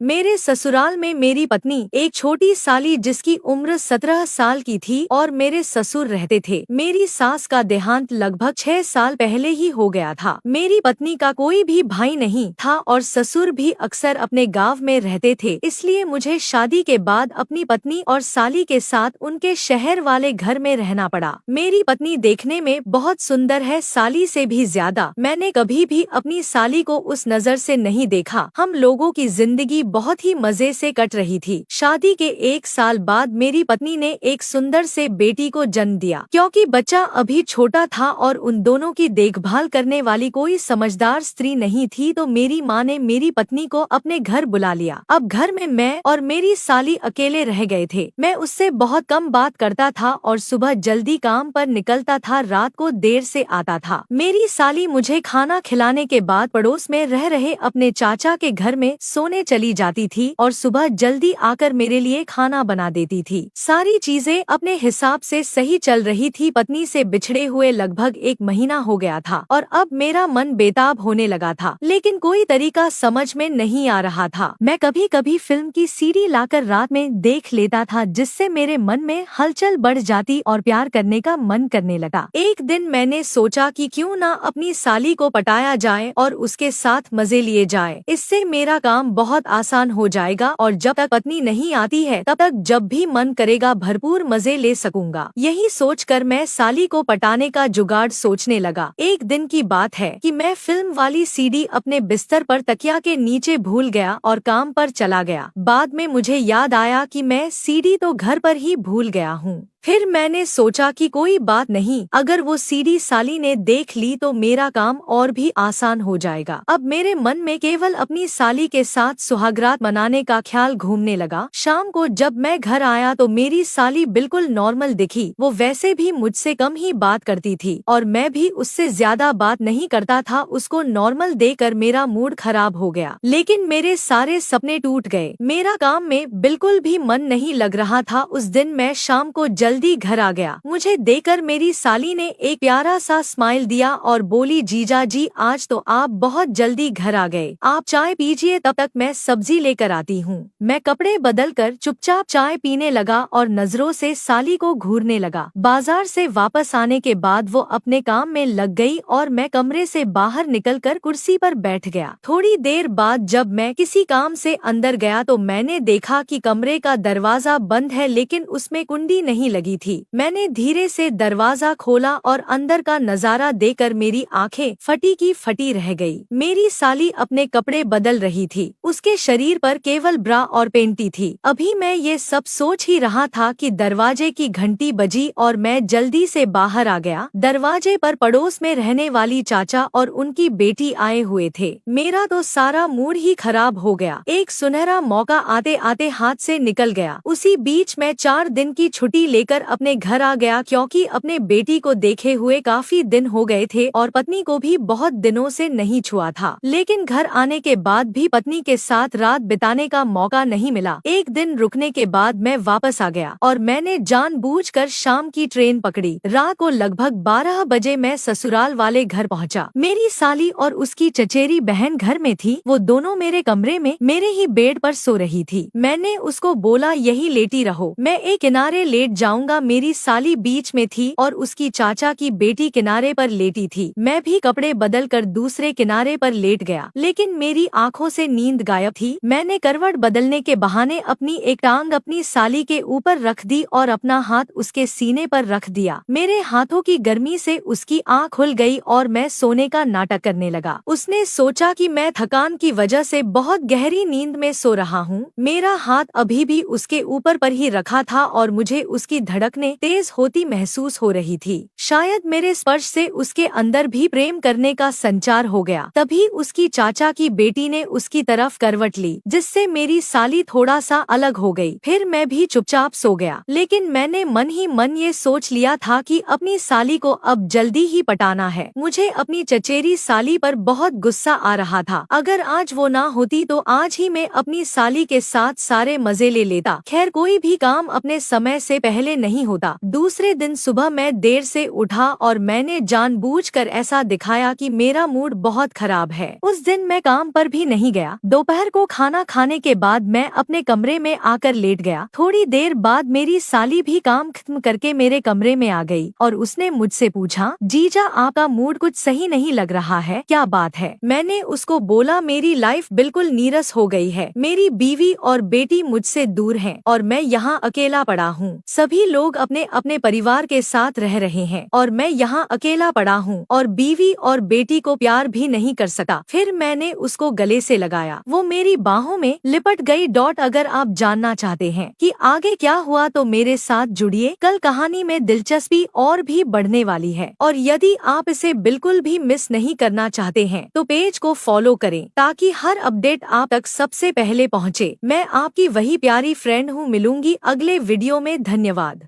मेरे ससुराल में मेरी पत्नी, एक छोटी साली जिसकी उम्र 17 साल की थी, और मेरे ससुर रहते थे। मेरी सास का देहांत लगभग 6 साल पहले ही हो गया था। मेरी पत्नी का कोई भी भाई नहीं था और ससुर भी अक्सर अपने गांव में रहते थे, इसलिए मुझे शादी के बाद अपनी पत्नी और साली के साथ उनके शहर वाले घर में रहना पड़ा। मेरी पत्नी देखने में बहुत सुंदर है, साली से भी ज्यादा। मैंने कभी भी अपनी साली को उस नजर से नहीं देखा। हम लोगों की जिंदगी बहुत ही मजे से कट रही थी। शादी के 1 साल बाद मेरी पत्नी ने एक सुंदर से बेटी को जन्म दिया। क्योंकि बच्चा अभी छोटा था और उन दोनों की देखभाल करने वाली कोई समझदार स्त्री नहीं थी, तो मेरी माँ ने मेरी पत्नी को अपने घर बुला लिया। अब घर में मैं और मेरी साली अकेले रह गए थे। मैं उससे बहुत कम बात करता था और सुबह जल्दी काम पर निकलता था, रात को देर से आता था। मेरी साली मुझे खाना खिलाने के बाद पड़ोस में रह रहे अपने चाचा के घर में सोने चली जाती थी और सुबह जल्दी आकर मेरे लिए खाना बना देती थी। सारी चीजें अपने हिसाब से सही चल रही थी। पत्नी से बिछड़े हुए लगभग 1 महीना हो गया था और अब मेरा मन बेताब होने लगा था, लेकिन कोई तरीका समझ में नहीं आ रहा था। मैं कभी कभी फिल्म की सीडी लाकर रात में देख लेता था, जिससे मेरे मन में हलचल बढ़ जाती और प्यार करने का मन करने लगा। एक दिन मैंने सोचा कि क्यों ना अपनी साली को पटाया जाए और उसके साथ मजे लिए जाए। इससे मेरा काम बहुत आसान हो जाएगा और जब तक पत्नी नहीं आती है तब तक जब भी मन करेगा भरपूर मजे ले सकूंगा। यही सोचकर मैं साली को पटाने का जुगाड़ सोचने लगा। एक दिन की बात है कि मैं फिल्म वाली सीडी अपने बिस्तर पर तकिया के नीचे भूल गया और काम पर चला गया। बाद में मुझे याद आया कि मैं सीडी तो घर पर ही भूल गया हूँ। फिर मैंने सोचा कि कोई बात नहीं, अगर वो सीडी साली ने देख ली तो मेरा काम और भी आसान हो जाएगा। अब मेरे मन में केवल अपनी साली के साथ सुहागरात मनाने का ख्याल घूमने लगा। शाम को जब मैं घर आया तो मेरी साली बिल्कुल नॉर्मल दिखी। वो वैसे भी मुझसे कम ही बात करती थी और मैं भी उससे ज्यादा बात नहीं करता था। उसको नॉर्मल देखकर मेरा मूड खराब हो गया, लेकिन मेरे सारे सपने टूट गए। मेरा काम में बिल्कुल भी मन नहीं लग रहा था। उस दिन मैं शाम को जल्दी घर आ गया। मुझे देखकर मेरी साली ने एक प्यारा सा स्माइल दिया और बोली, जीजा जी आज तो आप बहुत जल्दी घर आ गए, आप चाय पीजिए, तब तक मैं सब्जी लेकर आती हूँ। मैं कपड़े बदलकर चुपचाप चाय पीने लगा और नजरों से साली को घूरने लगा। बाजार से वापस आने के बाद वो अपने काम में लग गई और मैं कमरे से बाहर निकलकर कुर्सी पर बैठ गया। थोड़ी देर बाद जब मैं किसी काम से अंदर गया तो मैंने देखा कि कमरे का दरवाजा बंद है, लेकिन उसमें कुंडी नहीं लगी थी। मैंने धीरे से दरवाजा खोला और अंदर का नजारा देखकर मेरी आंखें फटी की फटी रह गई। मेरी साली अपने कपड़े बदल रही थी। उसके शरीर पर केवल ब्रा और पेंटी थी। अभी मैं ये सब सोच ही रहा था कि दरवाजे की घंटी बजी और मैं जल्दी से बाहर आ गया। दरवाजे पर पड़ोस में रहने वाली चाचा और उनकी बेटी आए हुए थे। मेरा तो सारा मूड ही खराब हो गया। एक सुनहरा मौका आते आते हाथ से निकल गया। उसी बीच मैं 4 दिन की छुट्टी लेकर अपने घर आ गया, क्योंकि अपने बेटी को देखे हुए काफी दिन हो गए थे और पत्नी को भी बहुत दिनों से नहीं छुआ था। लेकिन घर आने के बाद भी पत्नी के साथ रात बिताने का मौका नहीं मिला। एक दिन रुकने के बाद मैं वापस आ गया और मैंने जानबूझकर शाम की ट्रेन पकड़ी। रात को लगभग 12 बजे मैं ससुराल वाले घर पहुंचा। मेरी साली और उसकी चचेरी बहन घर में थी। वो दोनों मेरे कमरे में मेरे ही बेड पर सो रही थी। मैंने उसको बोला, यही लेटी रहो, मैं एक किनारे लेट जाऊंगा। मेरी साली बीच में थी और उसकी चाचा की बेटी किनारे पर लेटी थी। मैं भी कपड़े बदल कर दूसरे किनारे पर लेट गया, लेकिन मेरी आंखों से नींद गायब थी। मैंने करवट बदलने के बहाने अपनी एक टांग अपनी साली के ऊपर रख दी और अपना हाथ उसके सीने पर रख दिया। मेरे हाथों की गर्मी से उसकी आंख खुल गई और मैं सोने का नाटक करने लगा। उसने सोचा कि मैं थकान की वजह से बहुत गहरी नींद में सो रहा हूँ। मेरा हाथ अभी भी उसके ऊपर पर ही रखा था और मुझे उसकी धड़कनें तेज होती महसूस हो रही थी। शायद मेरे स्पर्श से उसके अंदर भी प्रेम करने का संचार हो गया। तभी उसकी चाचा की बेटी ने उसकी तरफ करवट ली, जिससे मेरी साली थोड़ा सा अलग हो गई। फिर मैं भी चुपचाप सो गया, लेकिन मैंने मन ही मन ये सोच लिया था कि अपनी साली को अब जल्दी ही पटाना है। मुझे अपनी चचेरी साली पर बहुत गुस्सा आ रहा था। अगर आज वो ना होती तो आज ही मैं अपनी साली के साथ सारे मजे ले लेता। खैर, कोई भी काम अपने समय से पहले नहीं होता। दूसरे दिन सुबह मैं देर से उठा और मैंने जानबूझकर ऐसा दिखाया कि मेरा मूड बहुत खराब है। उस दिन मैं काम पर भी नहीं गया। दोपहर को खाना खाने के बाद मैं अपने कमरे में आकर लेट गया। थोड़ी देर बाद मेरी साली भी काम खत्म करके मेरे कमरे में आ गई और उसने मुझसे पूछा, जीजा आपका मूड कुछ सही नहीं लग रहा है, क्या बात है? मैंने उसको बोला, मेरी लाइफ बिल्कुल नीरस हो गई है। मेरी बीवी और बेटी मुझसे दूर हैं और मैं यहाँ अकेला पड़ा हूँ। सभी लोग अपने अपने परिवार के साथ रह रहे हैं और मैं यहाँ अकेला पड़ा हूँ और बीवी और बेटी को प्यार भी नहीं कर सका। फिर मैंने उसको गले से लगाया, वो मेरी बाहों में लिपट गई। अगर आप जानना चाहते हैं कि आगे क्या हुआ तो मेरे साथ जुड़िए। कल कहानी में दिलचस्पी और भी बढ़ने वाली है और यदि आप इसे बिल्कुल भी मिस नहीं करना चाहते हैं तो पेज को फॉलो करें ताकि हर अपडेट आप तक सबसे पहले पहुंचे। मैं आपकी वही प्यारी फ्रेंड हूँ। मिलूंगी अगले वीडियो में। धन्यवाद।